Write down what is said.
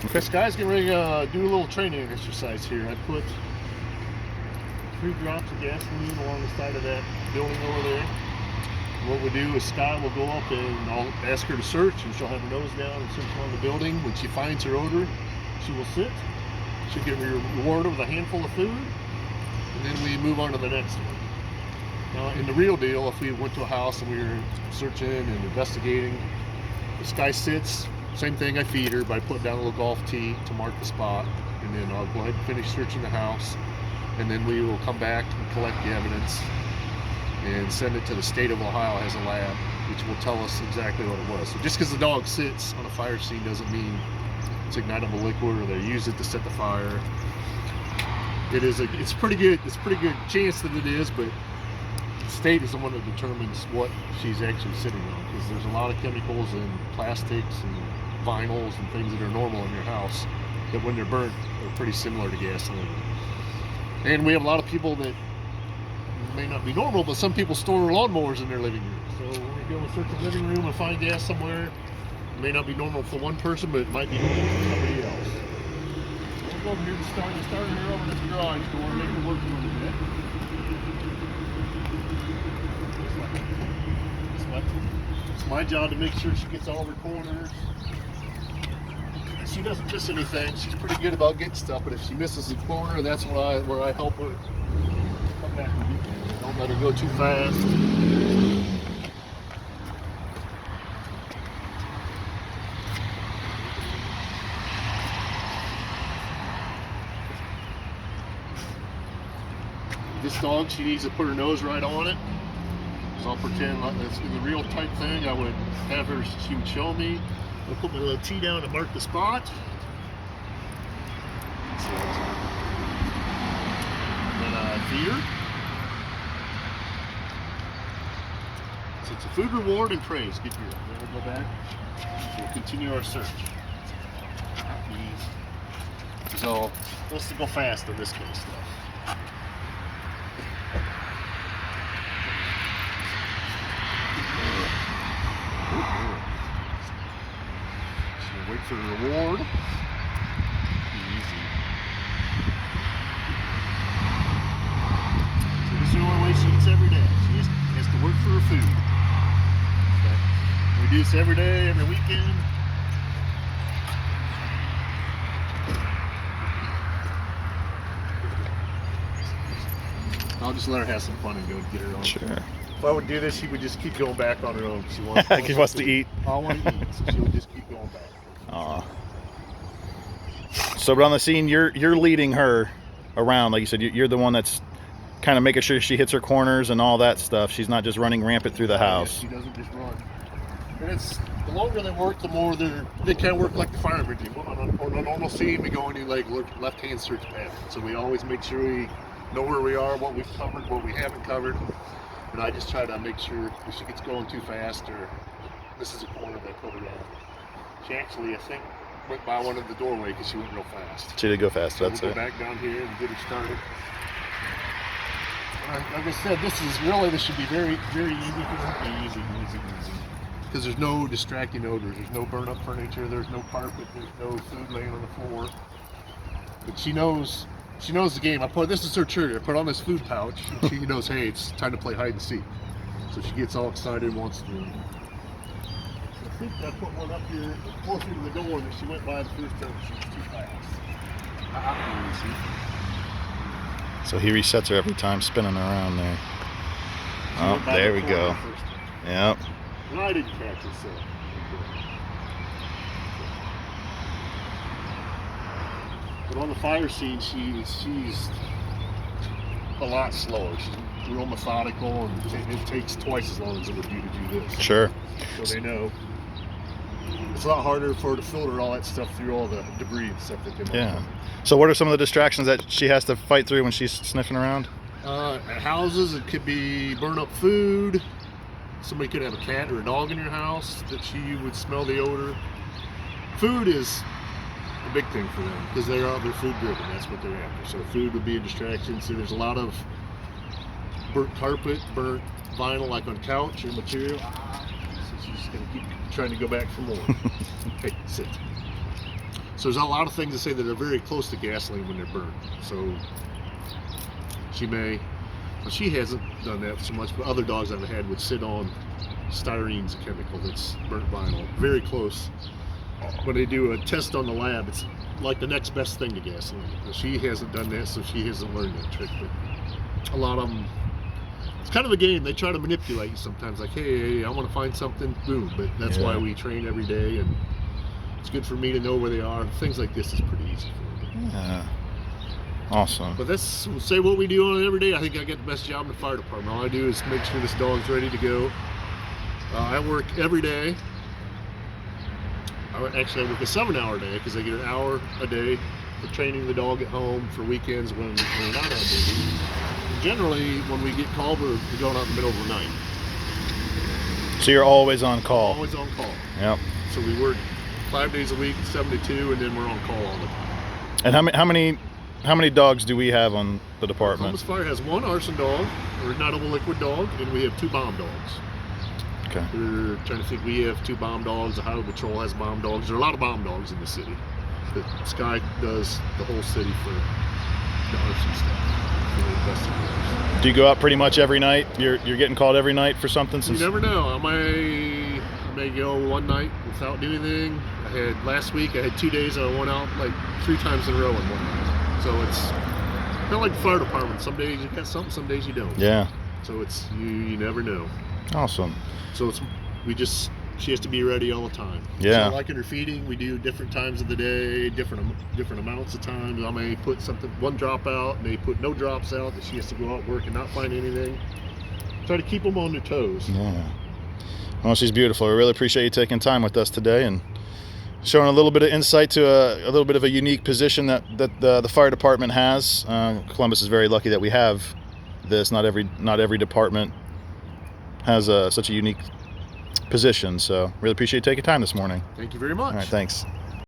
Okay. This guy's getting ready to do a little training exercise here. I put 3 drops of gasoline along the side of that building over there. What we'll do is Sky will go up and I'll ask her to search, and she'll have her nose down and search around the building. When she finds her odor, she will sit. She'll get rewarded with a handful of food, and then we move on to the next one. Now, in the real deal, if we went to a house and we were searching and investigating, the Sky sits, same thing, I feed her by putting down a little golf tee to mark the spot, and then I'll go ahead and finish searching the house, and then we will come back and collect the evidence and send it to the state of Ohio as a lab, which will tell us exactly what it was. So just because the dog sits on a fire scene doesn't mean it's ignitable liquid or they use it to set the fire. It's pretty good chance that it is, but the state is the one that determines what she's actually sitting on, because there's a lot of chemicals and plastics and vinyls and things that are normal in your house that when they're burnt are pretty similar to gasoline. And we have a lot of people that may not be normal, but some people store lawnmowers in their living room. So when we go and search the living room and find gas somewhere, it may not be normal for one person, but it might be normal for somebody else. We'll go over here and start her over this garage door, make it work a little bit. It's my job to make sure she gets all her corners. She doesn't miss anything. She's pretty good about getting stuff, but if she misses a corner, that's where I help her come back and get there. Don't let her go too fast. This dog, she needs to put her nose right on it. So I'll pretend like it's the real type thing. I would have her, she would show me. I'll put my little tee down to mark the spot. Then I feed her. So it's a food reward and praise. Get here. Then we'll go back. We'll continue our search. So let's go fast in this case, though. Wait for the reward. Easy. So this is the only way she eats every day. She has to work for her food. Okay. We do this every day, every weekend. I'll just let her have some fun and go get her own. Sure. If I would do this, she would just keep going back on her own. She Wants to eat. I want to eat, so she would just keep going back. So, but on the scene, you're leading her around, like you said. You're the one that's kind of making sure she hits her corners and all that stuff. She's not just running rampant through the house. She doesn't just run. And it's the longer they work, the more they kind of work like the firemen do. On a normal scene, we go into like left-hand search pattern. So we always make sure we know where we are, what we've covered, what we haven't covered. And I just try to make sure if she gets going too fast or this is a corner that I put her in. She actually, I think, went by one of the doorway because she went real fast. She did go fast. So That's we'll it. go back down here and get her started. Like I said, this should be very, very easy for them. Easy. Because there's no distracting odors. There's no burn up furniture. There's no carpet. There's no food laying on the floor. But she knows the game. This is her trigger. I put on this food pouch. And she knows, hey, it's time to play hide and seek. So she gets all excited and wants to do it. I think I put one up here closer to the door that she went by the first time. She was too fast. So he resets her every time, spinning around there. Oh, there we go. Yep. And I didn't catch it, so. But on the fire scene, she's a lot slower. She's real methodical, and it takes twice as long as it would be to do this. Sure. So they know. It's a lot harder for her to filter all that stuff through all the debris and stuff that they might Yeah. So what are some of the distractions that she has to fight through when she's sniffing around? At houses, it could be burn up food. Somebody could have a cat or a dog in your house that she would smell the odor. Food is a big thing for them because they're food driven. That's what they're after. So food would be a distraction. So there's a lot of burnt carpet, burnt vinyl, like on couch or material. So she's gonna keep trying to go back for more. Hey, sit. So there's a lot of things that say that they're very close to gasoline when they're burned. So she hasn't done that so much, but other dogs I've had would sit on styrene's a chemical that's burnt vinyl, very close. When they do a test on the lab, it's like the next best thing to gasoline. But she hasn't done that, so she hasn't learned that trick. But a lot of them, it's kind of a game. They try to manipulate you sometimes, like, hey, I want to find something, boom. But that's why we train every day, and it's good for me to know where they are. Things like this is pretty easy for me. Yeah. Awesome. But that's say what we do on it every day. I think I get the best job in the fire department. All I do is make sure this dog's ready to go. I work every day. I work a 7-hour day because I get an hour a day for training the dog at home for weekends when we're not on duty. Generally, when we get called, we're going out in the middle of the night. So you're always on call. Always on call. Yep. So we work 5 days a week, 7 to 2, and then we're on call all the time. And how many dogs do we have on the department? Columbus Fire has 1 arson dog, or ignitable liquid dog, and we have 2 bomb dogs. Okay. We're trying to think. We have 2 bomb dogs. The Highway Patrol has bomb dogs. There are a lot of bomb dogs in the city. But Sky does the whole city for the arson stuff. For the investigators. Do you go out pretty much every night? You're getting called every night for something? You never know. I may go one night without doing anything. Last week I had 2 days I went out like 3 times in a row in one night. So it's kind of like the fire department. Some days you got something, some days you don't. Yeah. So it's you never know. Awesome. So she has to be ready all the time. Yeah. So like in her feeding, we do different times of the day, different amounts of times. I may put one drop out, may put no drops out, that she has to go out work and not find anything. Try to keep them on their toes. Yeah. Well, she's beautiful. We really appreciate you taking time with us today and showing a little bit of insight to a little bit of a unique position that the fire department has. Columbus is very lucky that we have this. Not every department has such a unique position. So really appreciate you taking time this morning. Thank you very much. All right, thanks.